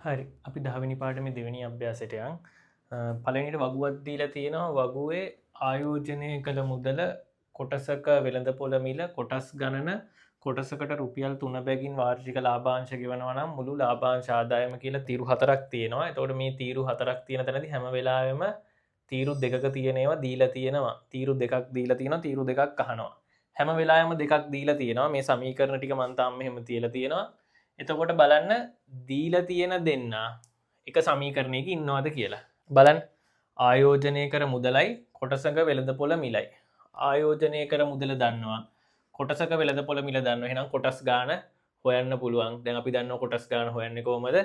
හරි අපි 10 වෙනි පාඩමේ දෙවෙනි අභ්‍යාසයට යන් පළවෙනිට වගුවක් දීලා තියෙනවා වගුවේ ආයෝජනය කළ මුදල කොටසක වෙළඳපොළ මිල කොටස් ගණන කොටසකට රුපියල් 3 බැගින් වාර්ෂික ලාභාංශ ගෙවනවා නම් මුළු ලාභාංශ ආදායම කියලා තීරු හතරක් තියෙනවා. එතකොට මේ තීරු හතරක් තියෙන තැනදී හැම වෙලාවෙම තීරු දෙකක තියෙන ඒවා දීලා තියෙනවා. තීරු දෙකක් දීලා තියෙනවා. තීරු දෙකක් අහනවා. හැම වෙලාවෙම දෙකක් දීලා තියෙනවා. මේ සමීකරණ ටික මම තාම මෙහෙම තියලා තියෙනවා. එතකොට බලන්න දීලා තියෙන දෙන්න එක සමීකරණයක ඉන්නවද කියලා. බලන්න ආයෝජනය කර මුදලයි කොටසක වෙළඳපොළ මිලයි. ආයෝජනය කර මුදල දන්නවා. කොටසක වෙළඳපොළ මිල දන්නවා. එහෙනම් කොටස් ගාන හොයන්න පුළුවන්. දැන් අපි දන්නවා කොටස් ගාන හොයන්නේ කොහමද?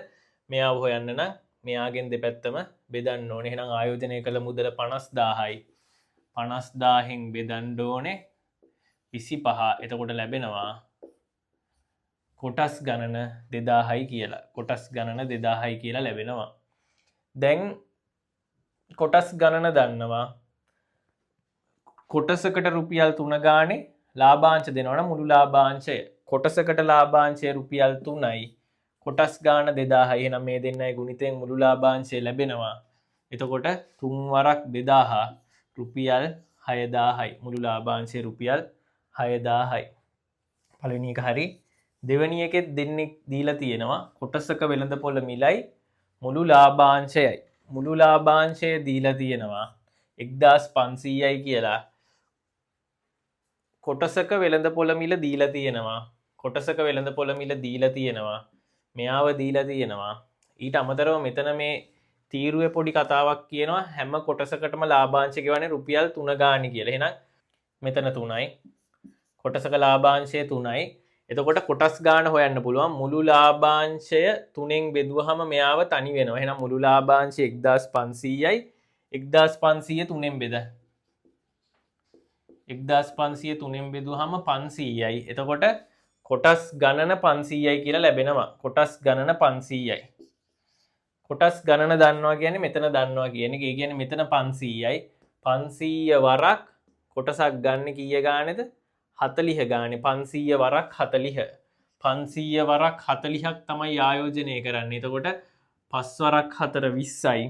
මෙයාව හොයන්න නම් මෙයාගෙන් දෙපැත්තම බෙදන්න ඕනේ. එහෙනම් ආයෝජනය කළ මුදල 50000යි. 50000න් බෙදන්න ඕනේ 25. එතකොට ලැබෙනවා කොටස් ගණන 2000යි කියලා. කොටස් ගණන 2000යි කියලා ලැබෙනවා. දැන් කොටස් ගණන දන්නවා. කොටසකට රුපියල් 3 ගානේ ලාභාංශ දෙනවනම් මුළු ලාභාංශය කොටසකට ලාභාංශය රුපියල් 3යි. කොටස් ගාන 2000යි. එහෙනම් මේ දෙන්නයි ගුණිතෙන් මුළු ලාභාංශය ලැබෙනවා. එතකොට 3 වරක් 2000 රුපියල් 6000යි. මුළු ලාභාංශය රුපියල් 6000යි. පළවෙනි එක හරි. දෙවැනි එකෙත් දෙන්නෙක් දීලා තියෙනවා කොටසක වෙළඳපොළ මිලයි මුළු ලාභාංශයයි. මුළු ලාභාංශය දීලා තියෙනවා 1500යි කියලා. කොටසක වෙළඳපොළ මිල දීලා තියෙනවා. කොටසක වෙළඳපොළ මිල දීලා තියෙනවා. මෙයාව දීලා තියෙනවා. ඊට අමතරව මෙතන මේ තීරුවේ පොඩි කතාවක් කියනවා හැම කොටසකටම ලාභාංශය ගෙවන්නේ රුපියල් 3 ගාණි කියලා. එහෙනම් මෙතන 3යි. කොටසක ලාභාංශය 3යි. එතකොට කොටස් ගාන හොයන්න පුළුවන්. මුළු ලාභාංශය 3න් බෙදුවහම මෙයාව තනි වෙනවා. එහෙනම් මුළු ලාභාංශය 1500යි. 1500 3න් බෙද. 1500 3න් බෙදුවහම 500යි. එතකොට කොටස් ගණන 500යි කියලා ලැබෙනවා. කොටස් ගණන 500යි. කොටස් ගණන දන්නවා කියන්නේ මෙතන දන්නවා කියන එක. ඒ කියන්නේ මෙතන 500යි. 500 වරක් කොටසක් ගන්න කීය ගානේද? 40 ගානේ. 500 වරක් 40. 500 වරක් 40ක් තමයි ආයෝජනය කරන්නේ. එතකොට 5 වරක් 4 20යි.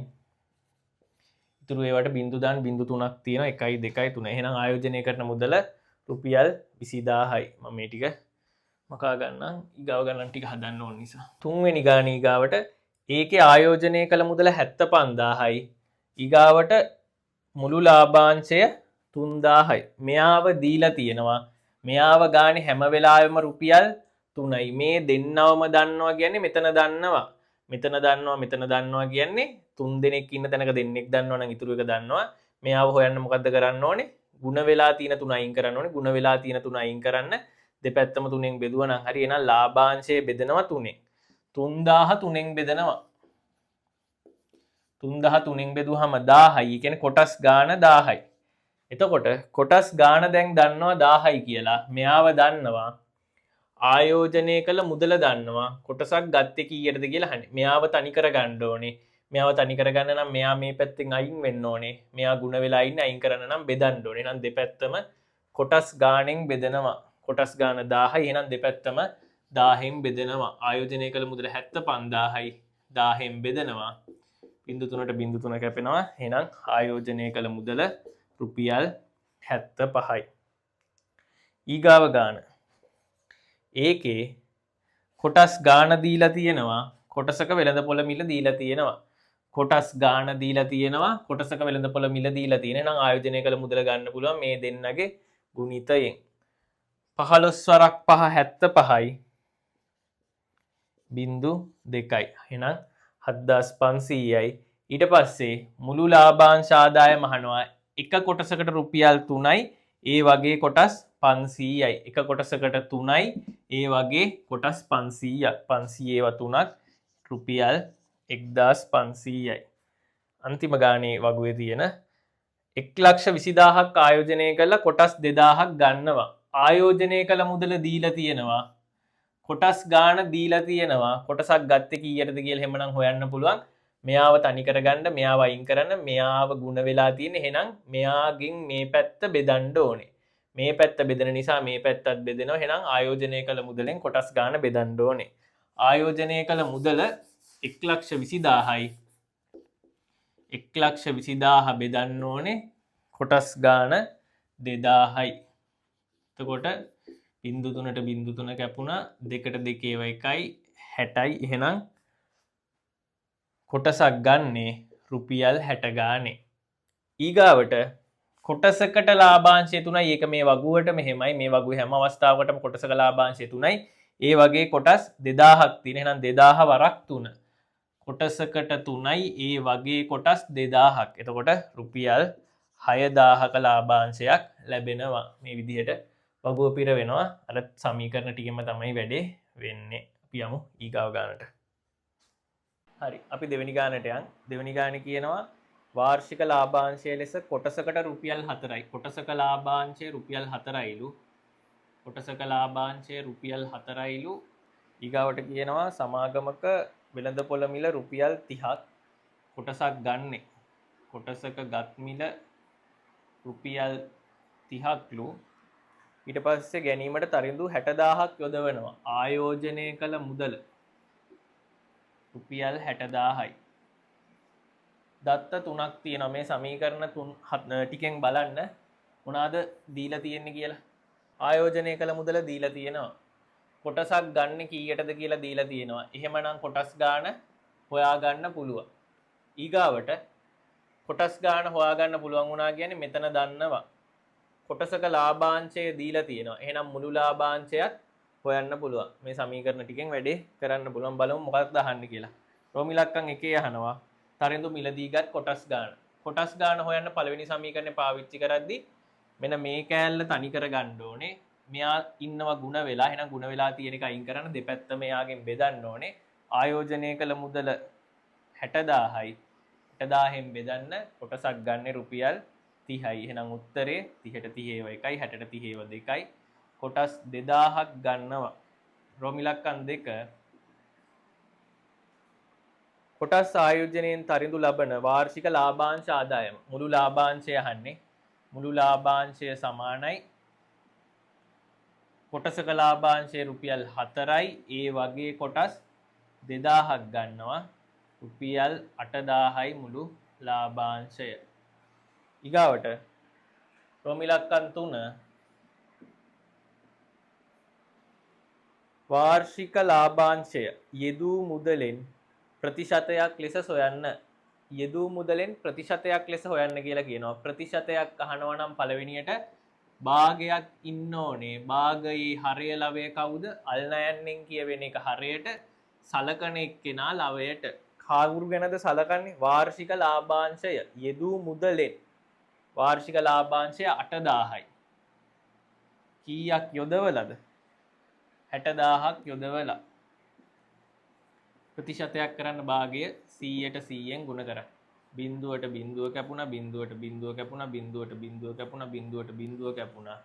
ඉතුරු ඒවට බිංදු දාන්න බිංදු 3ක් තියෙනවා. 1යි 2යි 3යි. එහෙනම් ආයෝජනය කරන මුදල රුපියල් 20000යි. මම මේ ටික මකා ගන්නම්. ඊගාව ගණන් ටික හදන්න ඕන නිසා. තුන්වෙනි ගානේ ඊගාවට ඒකේ ආයෝජනය කළ මුදල 75000යි. ඊගාවට මුළු ලාභාංශය 3000යි. මෙයාව දීලා තියෙනවා. මෙයාව ගානේ හැම වෙලාවෙම රුපියල් 3යි. මේ දෙන්නවම දන්නවා කියන්නේ මෙතන දන්නවා. මෙතන දන්නවා මෙතන දන්නවා කියන්නේ 3 දෙනෙක් ඉන්න තැනක දෙන්නෙක් දන්නවා නම් ඉතුරු එක දන්නවා. මෙයාව හොයන්න මොකද්ද කරන්න ඕනේ? ಗುಣ වෙලා තියෙන 3 අයින් කරන්න ඕනේ. ಗುಣ වෙලා තියෙන 3 අයින් කරන්න දෙපැත්තම 3ෙන් බෙදුවා නම් හරි. එහෙනම් ලාභාංශය බෙදනවා 3ෙන්. 3000 3ෙන් බෙදනවා. 3000 3ෙන් බෙදුවහම 1000යි. ඒ කියන්නේ කොටස් ගාන 1000යි. එතකොට කොටස් ගාන දැන් දන්නවා 1000යි කියලා. මෙයාව දන්නවා. ආයෝජනය කළ මුදල දන්නවා. කොටසක් ගත්තේ කීයටද කියලා අහන්නේ. මෙයාව තනි කර ගන්න ඕනේ. මෙයාව තනි කර ගන්න නම් මෙයා මේ පැත්තෙන් අයින් වෙන්න ඕනේ. මෙයා ಗುಣ වෙලා ඉන්නේ අයින් කරන්න නම් බෙදන්න ඕනේ. එහෙනම් දෙපැත්තම කොටස් ගානෙන් බෙදනවා. කොටස් ගාන 1000යි. එහෙනම් දෙපැත්තම 1000න් බෙදනවා. ආයෝජනය කළ මුදල 75000යි. 1000න් බෙදනවා. බිංදු 3ට බිංදු 3 කැපෙනවා. එහෙනම් ආයෝජනය කළ මුදල රුපියල් 75යි. ඊගාව ගාන. ඒකේ කොටස් ගාන දීලා තියෙනවා. කොටසක වෙළඳපොළ මිල දීලා තියෙනවා. කොටස් ගාන දීලා තියෙනවා. කොටසක වෙළඳපොළ මිල දීලා තියෙනවා. එහෙනම් ආයෝජනය කළ මුදල ගන්න පුළුවන් මේ දෙන්නගේ ගුණිතයෙන්. 15 වරක් 5 75යි. බිංදු 2යි. එහෙනම් 7500යි. ඊට පස්සේ මුළු ලාභාංශ ආදායම අහනවා. එක කොටසකට රුපියල් 3යි. ඒ වගේ කොටස් 500යි. එක කොටසකට 3යි. ඒ වගේ කොටස් 500ක්. 500 3ක් රුපියල් 1500යි. අන්තිම ගානේ වගුවේ තියෙන 120000ක් ආයෝජනය කළා කොටස් 2000ක් ගන්නවා. ආයෝජනය කළ මුදල දීලා තියෙනවා. කොටස් ගාන දීලා තියෙනවා. කොටසක් ගත්තේ කීයටද කියලා එහෙමනම් හොයන්න පුළුවන්. මෙයාව තනි කරගන්න, මෙයාව අයින් කරන්න, මෙයාව ಗುಣ වෙලා තියෙන. එහෙනම් මෙයාගෙන් මේ පැත්ත බෙදන්න ඕනේ. මේ පැත්ත බෙදෙන නිසා මේ පැත්තත් බෙදෙනවා. එහෙනම් ආයෝජනය කළ මුදලෙන් කොටස් ගාන බෙදන්න ඕනේ. ආයෝජනය කළ මුදල 1,20,000යි 1,20,000 බෙදන්න ඕනේ කොටස් ගාන 2,000යි. එතකොට බිංදු 3ට බිංදු 3 කැපුණා 2ට 2 ඒව 1යි 60යි. එහෙනම් කොටසක් ගන්නේ රුපියල් 60 ගානේ. ඊගාවට කොටසකට ලාභාංශය 3යි. ඒක මේ වගුවට මෙහෙමයි. මේ වගුවේ හැම අවස්ථාවකටම කොටසක ලාභාංශය 3යි. ඒ වගේ කොටස් 2000ක් තියෙන. එහෙනම් 2000 වරක් 3. කොටසකට 3යි. ඒ වගේ කොටස් 2000ක්. එතකොට රුපියල් 6000ක ලාභාංශයක් ලැබෙනවා. මේ විදිහට වගුව පිර වෙනවා. අර සමීකරණ ටිකෙම තමයි වැඩේ වෙන්නේ. අපි යමු ඊගාව ගානට. හරි. අපි දෙවෙනි ගානට යන්. දෙවෙනි ගානේ කියනවා වාර්ෂික ලාභාංශය ලෙස කොටසකට රුපියල් 4යි. කොටසක ලාභාංශය රුපියල් 4යිලු. කොටසක ලාභාංශය රුපියල් 4යිලු. ඊගාවට කියනවා සමාගමක වෙළඳපොළ මිල රුපියල් 30ක්. කොටසක් ගන්නෙ. කොටසක ගත් මිල රුපියල් 30ක්ලු. ඊට පස්සේ ගැනීමට තරිඳු 60000ක් යොදවනවා. ආයෝජනය කළ මුදල රුපියල් 60000යි. දත්ත 3ක් තියෙනවා. මේ සමීකරණ 3 ටිකෙන් බලන්න මොනවාද දීලා තියෙන්නේ කියලා. ආයෝජනය කළ මුදල දීලා තියෙනවා. කොටසක් ගන්න කීයටද කියලා දීලා තියෙනවා. එහෙමනම් කොටස් ගාන හොයාගන්න පුළුවන්. ඊගාවට කොටස් ගාන හොයාගන්න පුළුවන් වුණා කියන්නේ මෙතන දන්නවා. කොටසක ලාභාංශය දීලා තියෙනවා. එහෙනම් මුළු ලාභාංශයත් හොයන්න පුළුවන්. මේ සමීකරණ ටිකෙන් වැඩේ කරන්න පුළුවන්. බලමු මොකක්ද අහන්නේ කියලා. රෝම ඉලක්කම් 1 අහනවා. තරිඳු මිලදීගත් කොටස් ගාන. කොටස් ගාන හොයන්න පළවෙනි සමීකරණය පාවිච්චි කරද්දී මෙන්න මේ කෑල්ල තනි කර ගන්න ඕනේ. මෙයා ඉන්නවා ಗುಣ වෙලා. එහෙනම් ಗುಣ වෙලා තියෙන එක අයින් කරන්න දෙපැත්තම එයාගෙන් බෙදන්න ඕනේ. ආයෝජනය කළ මුදල 60000යි. 60000න් බෙදන්න කොටසක් ගන්න රුපියල් 30යි. එහෙනම් උත්තරේ 30ට 30 ඒව 1යි 60ට 30 ඒව 2යි. කොටස් 2000ක් ගන්නවා. රෝම ඉලක්කම් 2 කොටස් ආයෝජනයෙන් තරිඳු ලබන වාර්ෂික ලාභාංශ ආදායම. මුළු ලාභාංශය අහන්නේ. මුළු ලාභාංශය සමානයි කොටසක ලාභාංශය රුපියල් 4යි. ඒ වගේ කොටස් 2000ක් ගන්නවා. රුපියල් 8000යි මුළු ලාභාංශය. ඊගාවට රෝම ඉලක්කම් 3 වාර්ෂික ලාභාංශය යෙදූ මුදලෙන් ප්‍රතිශතයක් ලෙස සොයන්න. යෙදූ මුදලෙන් ප්‍රතිශතයක් ලෙස හොයන්න කියලා කියනවා. ප්‍රතිශතයක් අහනවා නම් පළවෙනියට භාගයක් ඉන්න ඕනේ. භාගයේ හරය ලවය කවුද? අල්නයන්නෙන් කියවෙන එක හරයට සලකන එක්කෙනා ලවයට. කවුරු ගැනද සලකන්නේ? වාර්ෂික ලාභාංශය යෙදූ මුදලෙන්. වාර්ෂික ලාභාංශය 8000යි. කීයක් යොදවලද? 60000ක් යොදවලා. ප්‍රතිශතයක් කරන්න භාගය 100ට 100ෙන් ගුණ කරා. බිංදුවට බිංදුව කැපුණා. බිංදුවට බිංදුව කැපුණා. බිංදුවට බිංදුව කැපුණා. බිංදුවට බිංදුව කැපුණා.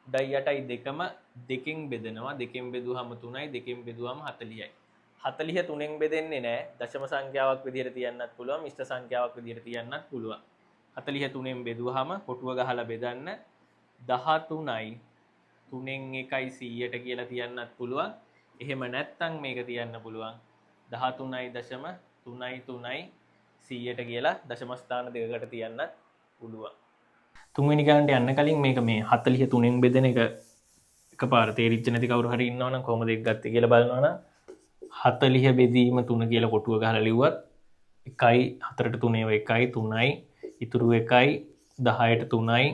8යි 2ම දෙකෙන් බෙදෙනවා. දෙකෙන් බෙදුවහම 3යි. දෙකෙන් බෙදුවහම 40යි. 40 3ෙන් බෙදෙන්නේ නැහැ. දශම සංඛ්‍යාවක් විදිහට තියන්නත් පුළුවන්. මිශ්‍ර සංඛ්‍යාවක් විදිහට තියන්නත් පුළුවන්. 40 3ෙන් බෙදුවහම කොටුව ගහලා බෙදන්න 13යි. 3ෙන් 1යි 100ට කියලා තියන්නත් පුළුවන්. එහෙම නැත්නම් මේක තියන්න පුළුවන් 13.3යි 100ට කියලා දශම ස්ථාන දෙකකට තියන්නත් පුළුවන්. තුන්වෙනි ගානට යන්න කලින් මේක මේ 43න් බෙදෙන එක එකපාර තේරිච්ච නැති කවුරු හරි ඉන්නවනම් කොහොමද ඒක ගත්තේ කියලා බලනවනම් 40 බෙදීම 3 කියලා කොටුව ගහලා ලිව්වත් 1යි 4ට 3 ඒව 1යි 3යි ඉතුරු 1යි 10ට 3යි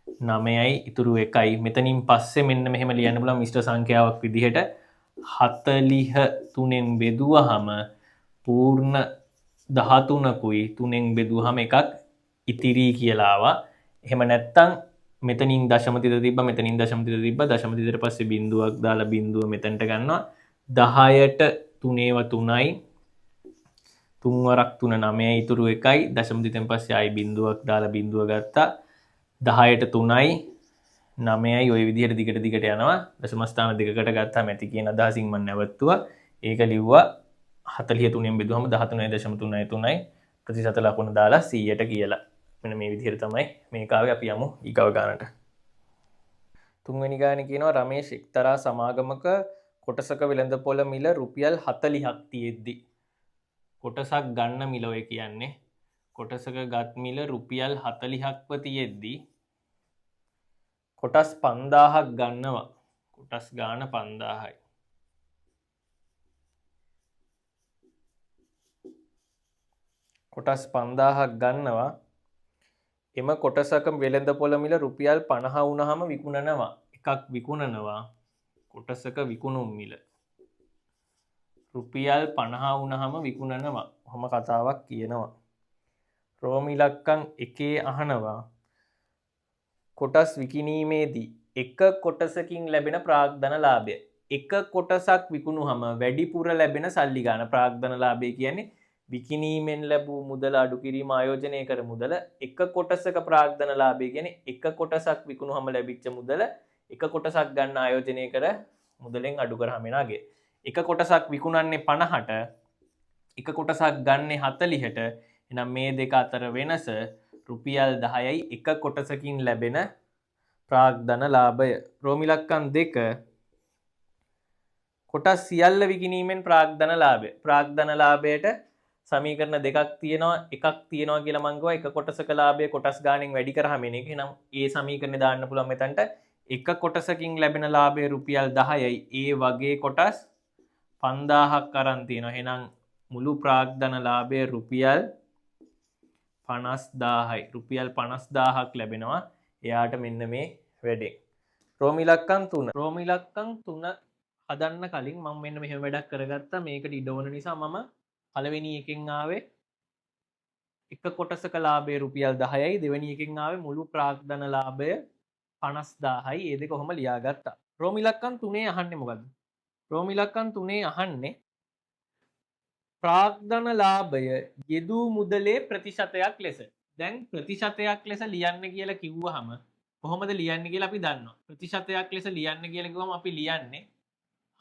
9යි ඉතුරු 1යි. මෙතනින් පස්සේ මෙන්න මෙහෙම ලියන්න පුළුවන් මිශ්‍ර සංඛ්‍යාවක් විදිහට 43න් බෙදුවහම පූර්ණ 13කුයි 3න් බෙදුවහම එකක් ඉතිරි කියලා ආවා. එහෙම නැත්තම් මෙතනින් දශම තිත තිබ්බා. මෙතනින් දශම තිත තිබ්බා. දශම තිතට පස්සේ බිංදුවක් දාලා බිංදුව මෙතනට ගන්නවා. 10ට 3 ඒව 3යි 3 වරක් 3 9යි ඉතුරු 1යි. දශම තිතෙන් පස්සේ ආයි බිංදුවක් දාලා බිංදුව ගත්තා. 10ට 3යි 9යි ඔය විදිහට දිගට දිගට යනවා. දශම ස්ථාන දෙකකට ගත්තාම ඇති කියන අදහසින් මම නැවතුවා. ඒක ලිව්වා 43න් බෙදුවම 13.3යි ප්‍රතිශත ලකුණ දාලා 100ට කියලා. මෙන්න මේ විදිහට තමයි මේක ආවේ. අපි යමු ඊගව ගානට. තුන්වෙනි ගානේ කියනවා රමේෂ් එක්තරා සමාගමක කොටසක වෙළඳපොළ මිල රුපියල් 40ක් තියෙද්දි කොටසක් ගන්න මිල ඔය කියන්නේ කොටසක ගත් මිල රුපියල් 40ක්ව තියෙද්දී කොටස් 5000ක් ගන්නවා. කොටස් ගාන 5000යි. කොටස් 5000ක් ගන්නවා. එම කොටසක වෙළඳපොළ මිල රුපියල් 50 වුණාම විකුණනවා. එකක් විකුණනවා. කොටසක විකුණුම් මිල රුපියල් 50 වුණාම විකුණනවා. ඔහොම කතාවක් කියනවා. රෝම ඉලක්කම් 1 අහනවා කොටස් විකිණීමේදී එක කොටසකින් ලැබෙන ප්‍රාග්ධන ලාභය. එක කොටසක් විකුණුවහම වැඩිපුර ලැබෙන සල්ලි ගන්න. ප්‍රාග්ධන ලාභය කියන්නේ විකිණීමෙන් ලැබූ මුදල අඩු කිරීම ආයෝජනය කර මුදල. එක කොටසක ප්‍රාග්ධන ලාභය කියන්නේ එක කොටසක් විකුණුවහම ලැබිච්ච මුදල එක කොටසක් ගන්න ආයෝජනය කර මුදලෙන් අඩු කරාම එනාගේ. එක කොටසක් විකුණන්නේ 50ට එක කොටසක් ගන්නේ 40ට. එහෙනම් මේ දෙක අතර වෙනස රුපියල් 10යි එක කොටසකින් ලැබෙන ප්‍රාග්ධන ලාභය. රෝම ඉලක්කම් 2 කොටස් සියල්ල විකිණීමෙන් ප්‍රාග්ධන ලාභය. ප්‍රාග්ධන ලාභයට සමීකරණ දෙකක් තියෙනවා. එකක් තියෙනවා කියලා මං කිව්වා එක කොටසක ලාභය කොටස් ගාණෙන් වැඩි කරාම එන එක. එහෙනම් ඒ සමීකරණේ දාන්න පුළුවන් මෙතනට එක කොටසකින් ලැබෙන ලාභය රුපියල් 10යි. ඒ වගේ කොටස් 5000ක් අරන් තියෙනවා. එහෙනම් මුළු ප්‍රාග්ධන ලාභය රුපියල් 50000යි. රුපියල් 50000ක් ලැබෙනවා එයාට මෙන්න මේ වැඩෙන්. රෝම ඉලක්කම් 3. රෝම ඉලක්කම් 3 හදන්න කලින් මම මෙන්න මෙහෙම වැඩක් කරගත්තා. මේකට ඉඩ වුණ නිසා මම පළවෙනි එකෙන් ආවේ එක කොටසක ලාභය රුපියල් 10යි. දෙවෙනි එකෙන් ආවේ මුළු ප්‍රාග්ධන ලාභය 50000යි. ඒ දෙක කොහොම ලියාගත්තා. රෝම ඉලක්කම් 3 අහන්නේ මොකද්ද? රෝම ඉලක්කම් 3 අහන්නේ ප්‍රාග්ධන ලාභය යෙදූ මුදලේ ප්‍රතිශතයක් ලෙස. දැන් ප්‍රතිශතයක් ලෙස ලියන්න කියලා කිව්වහම කොහොමද ලියන්නේ කියලා අපි දන්නවා. ප්‍රතිශතයක් ලෙස ලියන්න කියලා කිව්වම අපි ලියන්නේ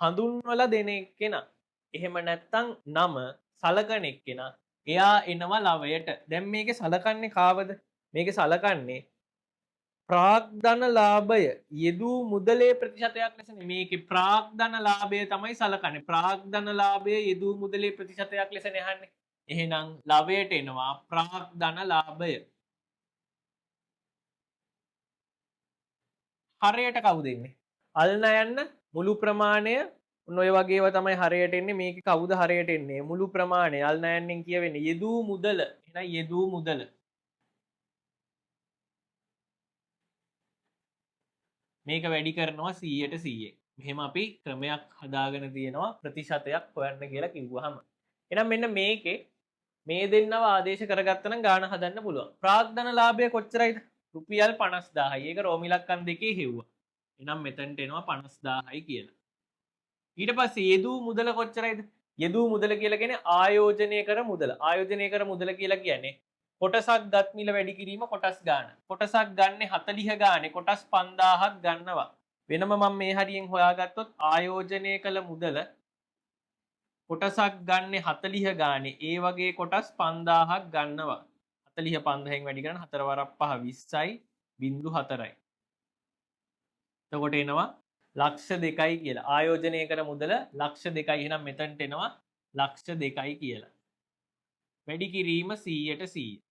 හඳුන්වලා දෙන එක්කෙනා. එහෙම නැත්නම් නම සලකන එක්කෙනා. එයා එනවා ලවයට. දැන් මේකේ සලකන්නේ කාවද? මේකේ සලකන්නේ ප්‍රාග්ධන ලාභය යෙදූ මුදලේ ප්‍රතිශතයක් ලෙස නෙමෙයි. මේකේ ප්‍රාග්ධන ලාභය තමයි සලකන්නේ. ප්‍රාග්ධන ලාභය යෙදූ මුදලේ ප්‍රතිශතයක් ලෙස නහන්නේ. එහෙනම් ලවයට එනවා ප්‍රාග්ධන ලාභය. හරයට කවුද එන්නේ? අල්න යන්න මුළු ප්‍රමාණය ඔය වගේව තමයි හරයට එන්නේ. මේකේ කවුද හරයට එන්නේ? මුළු ප්‍රමාණය අල්න යන්නෙන් කියවෙන්නේ යෙදූ මුදල. එහෙනම් යෙදූ මුදල මේක වැඩි කරනවා 100ට 100. මෙහෙම අපි ක්‍රමයක් හදාගෙන තියෙනවා ප්‍රතිශතයක් හොයන්න කියලා කිව්වහම. එහෙනම් මෙන්න මේකේ මේ දෙන්නව ආදේශ කරගත්තා නම් ගාණ හදන්න පුළුවන්. ප්‍රාග්ධන ලාභය කොච්චරයිද? රුපියල් 50000යි. ඒක රෝම ඉලක්කම් 2 හෙව්වා. එහෙනම් මෙතනට එනවා 50000යි කියලා. ඊට පස්සේ යෙදූ මුදල කොච්චරයිද? යෙදූ මුදල කියලා කියන්නේ ආයෝජනය කර මුදල. ආයෝජනය කර මුදල කියලා කියන්නේ කොටසක් ගත් මිල වැඩි කිරීම කොටස් ගාන. කොටසක් ගන්නේ 40 ගානේ කොටස් 5000ක් ගන්නවා. වෙනම මම මේ හරියෙන් හොයාගත්තොත් ආයෝජනය කළ මුදල කොටසක් ගන්නේ 40 ගානේ ඒ වගේ කොටස් 5000ක් ගන්නවා. 40 5000න් වැඩි කරන 4 වරක් 5 20යි 0.4යි. එතකොට එනවා ලක්ෂ 2යි කියලා. ආයෝජනය කර මුදල ලක්ෂ 2යි. එහෙනම් මෙතනට එනවා ලක්ෂ 2යි කියලා. වැඩි කිරීම 100ට 100.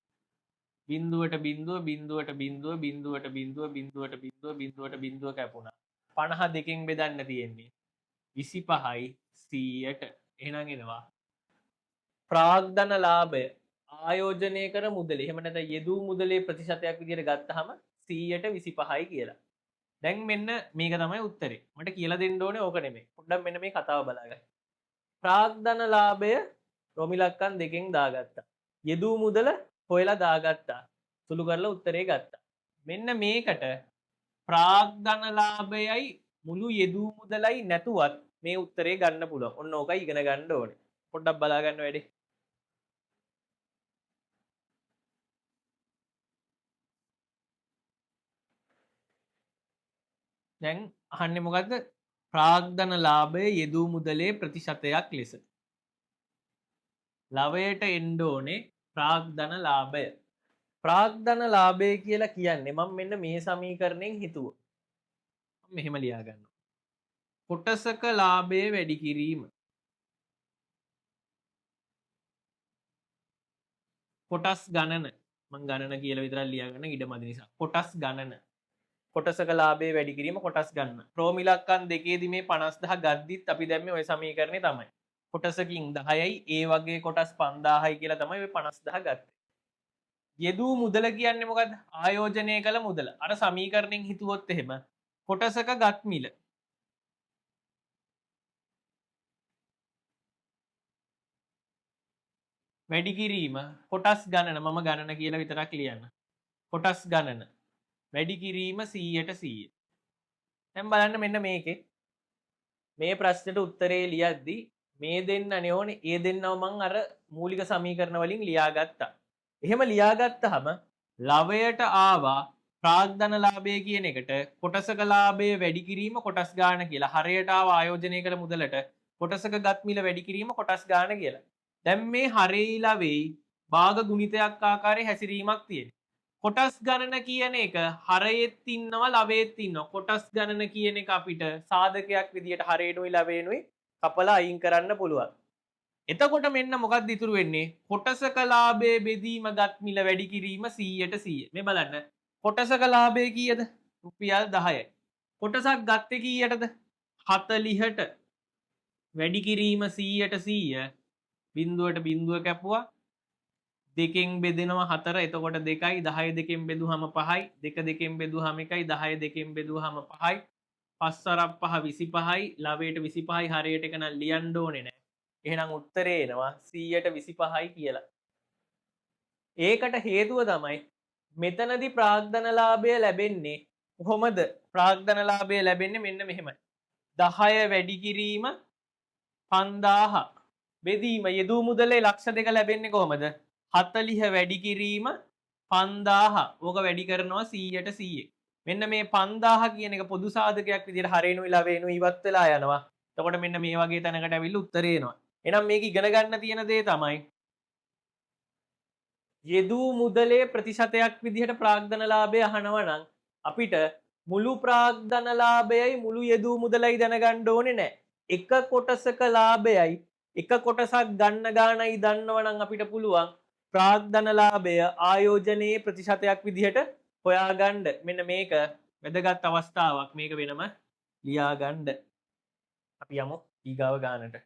බිඳුවට බිඳුව බිඳුවට බිඳුව බිඳුවට බිඳුව බිඳුවට බිඳුව බිඳුවට බිඳුව කැපුණා. 52කින් බෙදන්න තියෙන්නේ 25යි 100ට. එහෙනම් එනවා ප්‍රාග්ධන ලාභය ආයෝජනය කර මුදල. එහෙම නැත්නම් යෙදූ මුදලේ ප්‍රතිශතයක් විදිහට ගත්තාම 100ට 25යි කියලා. දැන් මෙන්න මේක තමයි උත්තරේ. මට කියලා දෙන්න ඕනේ ඕක නෙමෙයි. පොඩ්ඩක් මෙන්න මේ කතාව බලාගන්න. ප්‍රාග්ධන ලාභය රෝම ඉලක්කම් 2කින් දාගත්තා. යෙදූ මුදල හොයලා දාගත්තා. සුළු කරලා උත්තරේ ගත්තා. මෙන්න මේකට ප්‍රාග්ධන ලාභයයි මුළු යෙදූ මුදලයි නැතුවත් මේ උත්තරේ ගන්න පුළුවන්. ඔන්න ඕකයි ඉගෙන ගන්න ඕනේ. පොඩ්ඩක් බලා ගන්න වැඩේ. දැන් අහන්නේ මොකද්ද? ප්‍රාග්ධන ලාභය යෙදූ මුදලේ ප්‍රතිශතයක් ලෙස. ලවයට එන්න ඕනේ ප්‍රාග්ධන ලාභය. ප්‍රාග්ධන ලාභය කියලා කියන්නේ මම මෙන්න මේ සමීකරණයෙන් හිතුවා. මෙහෙම ලියා ගන්නවා. කොටසක ලාභය වැඩි කිරීම. කොටස් ගණන මං ගණන කියලා විතරක් ලියාගන්න ඉඩ මදි නිසා. කොටස් ගණන. කොටසක ලාභය වැඩි කිරීම කොටස් ගන්න. ප්‍රෝමිලක්කන් දෙකේදී මේ 50000 ගද්දිත් අපි දැම්මේ ওই සමීකරණේ තමයි. කොටසකින් 10යි ඒ වගේ කොටස් 5000යි කියලා තමයි ඔය 50000 ගත්තේ. යෙදූ මුදල කියන්නේ මොකද්ද? ආයෝජනය කළ මුදල. අර සමීකරණයෙන් හිතුවොත් එහෙම කොටසක ගත් මිල වැඩි කිරීම කොටස් ගණන මම ගණන කියලා විතරක් ලියන්න. කොටස් ගණන වැඩි කිරීම 100ට 100. දැන් බලන්න මෙන්න මේකේ මේ ප්‍රශ්නෙට උත්තරේ ලියද්දි මේ දෙන්නනේ ඕනේ ඒ දෙන්නව මං අර මූලික සමීකරණ වලින් ලියාගත්තා. එහෙම ලියාගත්තාම ලවයට ආවා ප්‍රාග්ධන ලාභය කියන එකට කොටසක ලාභය වැඩි කිරීම කොටස් ගාන කියලා. හරයට ආවා ආයෝජනය කළ මුදලට කොටසක ගත් මිල වැඩි කිරීම කොටස් ගාන කියලා. දැන් මේ හරේ ලවෙයි භාග ගුණිතයක් ආකාරයේ හැසිරීමක් තියෙනවා. කොටස් ගණන කියන එක හරයෙත් ඉන්නවා ලවයෙත් ඉන්නවා. කොටස් ගණන කියන එක අපිට සාධකයක් විදියට හරේනුයි ලවේනුයි කපලා අයින් කරන්න පුළුවන්. එතකොට මෙන්න මොකක්ද ඉතුරු වෙන්නේ? කොටසක ලාභයේ බෙදීම ගත් මිල වැඩි කිරීම 100ට 100. මේ බලන්න. කොටසක ලාභය කීයද? රුපියල් 10යි. කොටසක් ගත්තේ කීයටද? 40ට. වැඩි කිරීම 100ට 100. බිඳුවට බිඳුව කැපුවා. දෙකෙන් බෙදෙනවා 4. එතකොට 2යි 10 දෙකෙන් බෙදුවහම 5යි. 2 දෙකෙන් බෙදුවහම 1යි 10 දෙකෙන් බෙදුවහම 5යි. 5 වරක් 5 25යි. ලවයට 25යි හරියට එක නම් ලියන්න ඕනේ නෑ. එහෙනම් උත්තරේ එනවා 100ට 25යි කියලා. ඒකට හේතුව තමයි මෙතනදී ප්‍රාග්ධන ලාභය ලැබෙන්නේ කොහොමද? ප්‍රාග්ධන ලාභය ලැබෙන්නේ මෙන්න මෙහෙමයි. 10 වැඩි කිරීම 5000 බෙදීම යෙදූ මුදලේ ලක්ෂ 2 ලැබෙන්නේ කොහොමද? 40 වැඩි කිරීම 5000. ඕක වැඩි කරනවා 100ට 100. මෙන්න මේ 5000 කියන එක පොදු සාධකයක් විදිහට හරේනුයි ලවේනුයි ඉවත් වෙලා යනවා. එතකොට මෙන්න මේ වගේ තැනකට ඇවිල්ලා උත්තරේ එනවා. එහෙනම් මේක ඉගෙන ගන්න තියෙන දේ තමයි යෙදූ මුදලේ ප්‍රතිශතයක් විදිහට ප්‍රාග්ධන ලාභය අහනවා නම් අපිට මුළු ප්‍රාග්ධන ලාභයයි මුළු යෙදූ මුදලයි දැනගන්න ඕනේ නැහැ. එක කොටසක ලාභයයි එක කොටසක් ගන්න ගානයි දන්නවනම් අපිට පුළුවන් ප්‍රාග්ධන ලාභය ආයෝජනයේ ප්‍රතිශතයක් විදිහට හොයාගන්න. මෙන්න මේක වැදගත් අවස්ථාවක්. මේක වෙනම ලියාගන්න. අපි යමු ඊගාව ගානට.